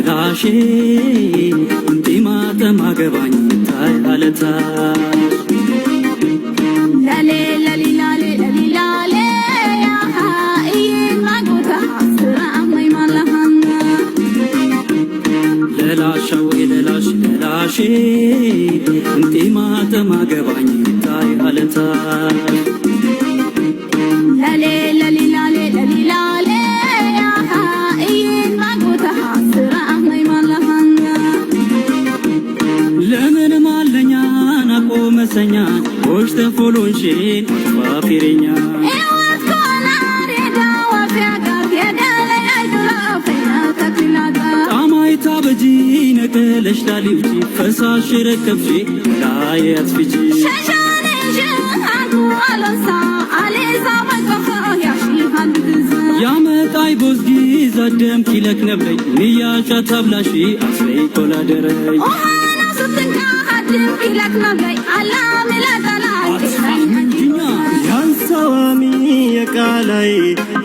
ላሽ እንቲማተ ማገባኝ ታይ አለታ ላሌ ላሊላሌ ላሊላሌ ያሃ ኢማጎታ ስራአመይ ማላሃና ለላሻው ለላሽ እንቲማተ ማገባኝ ታይ አለታ ላሌ ላሊላሌ ላሊላሌ ያሃ ኢማጎታ ስራአመይ ማላሃና ለምን ማለኛ ናቆ መሰኛ ወሽተ ፎሎንሽን ባፊሬኛ ኤወት ኮና ሬዳ ወፊያጋ የዳለ አይዱላ ፈና ተክላጋ ጣማይታ በጂ ነቀለሽ ዳሊውጪ ፈሳሽ ረከብጂ ላይ አስፍጂ ሸሻኔሽ አንቱ አለሳ አሌዛ ወቀፈ ያሺ ሀንድዝ ያመጣይ ቦዝጊ ዘደም ኪለክ ነብለይ ንያሻ ታብላሺ አስለይ ኮላደረይ ኦሃና ስትንካ ሀድም ኪለክ ነብለይ አላ ሚላታላይ ያንሳዋሚ የቃላይ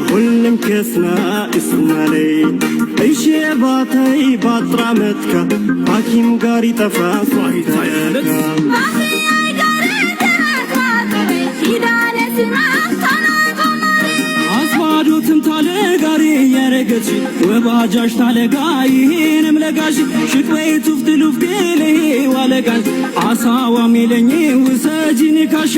ሁሉም ከስና እስማለይ እሺ ባታይ ባጥራመትካ ሐኪም ጋር ይጠፋ ሷይታየለካ ባፊያይ ጋር ተራክማጥሬ ሂዳነ ስማታና ቆመሬ አስባዶትም ታለ ጋሪ ያረገች ወባጃሽ ታለ ጋይንም ለጋሽ ሽቅበይ ቱፍት ሉፍት ለይ ዋለጋን አሳዋ ሚለኝ ውሰጂኒ ካሼ